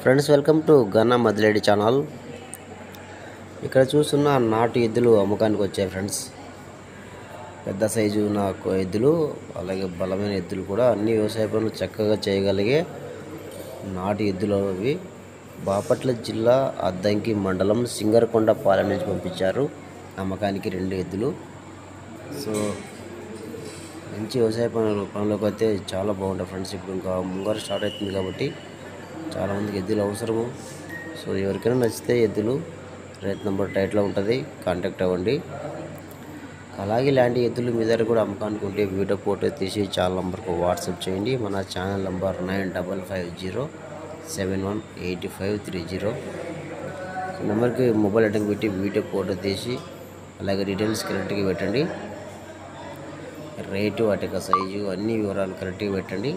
Friends, welcome to గన్నా మదిలేడి channel. ఇక్కడ చూస్తున్న నాటు ఎద్దులు అమ్మకానికి వచ్చాయి ఫ్రెండ్స్. పెద్ద సైజు నాకు ఎద్దులు, అలాగే బలమైన ఎద్దులు కూడా, అన్ని వ్యవసాయ పనులు చక్కగా చేయగలిగే నాటు ఎద్దులు అవి. బాపట్ల జిల్లా అద్దంకి మండలం సింగరకొండ పాలెం నుంచి పంపించారు అమ్మకానికి 2 ఎద్దులు. సో మంచి వ్యవసాయ పనులకు అయితే చాలా బాగుంటాయి ఫ్రెండ్స్. ఇప్పుడు ఇంకా ముంగారు స్టార్ట్ అవుతుంది కాబట్టి చాలామందికి ఎద్దులు అవసరము. సో ఎవరికైనా నచ్చితే ఎద్దులు రైతు నెంబర్ టైట్లో ఉంటుంది, కాంటాక్ట్ అవ్వండి. అలాగే ఇలాంటి ఎద్దులు మీ దగ్గర కూడా అమ్మకానికి ఉంటే వీడియో ఫోటో తీసి ఛానల్ నెంబర్కు వాట్సాప్ చేయండి. మన ఛానల్ నెంబర్ 9550718530. నెంబర్కి మొబైల్ అటెండ్ పెట్టి వీడియో ఫోటో తీసి అలాగే డీటెయిల్స్ కరెక్ట్గా పెట్టండి. రేటు, వాటి యొక్క సైజు, అన్ని వివరాలు కరెక్ట్గా పెట్టండి.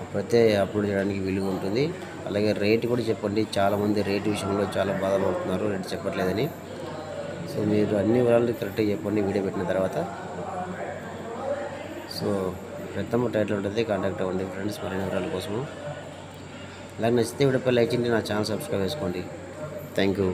అప్పుడైతే అప్లోడ్ చేయడానికి వీలుగా ఉంటుంది. అలాగే రేటు కూడా చెప్పండి. చాలామంది రేటు విషయంలో చాలా బాధపడుతున్నారు, రేటు చెప్పట్లేదని. సో మీరు అన్ని వివరాలు కరెక్ట్గా చెప్పండి వీడియో పెట్టిన తర్వాత. సో ప్రథమ టైటిల్ ఉంటుంది, కాంటాక్ట్ అవ్వండి ఫ్రెండ్స్ మరిన్ని వివరాల కోసము. అలాగే నచ్చితే వీడియోపై లైక్ చేయండి, నా ఛానల్ సబ్స్క్రైబ్ చేసుకోండి. Thank you.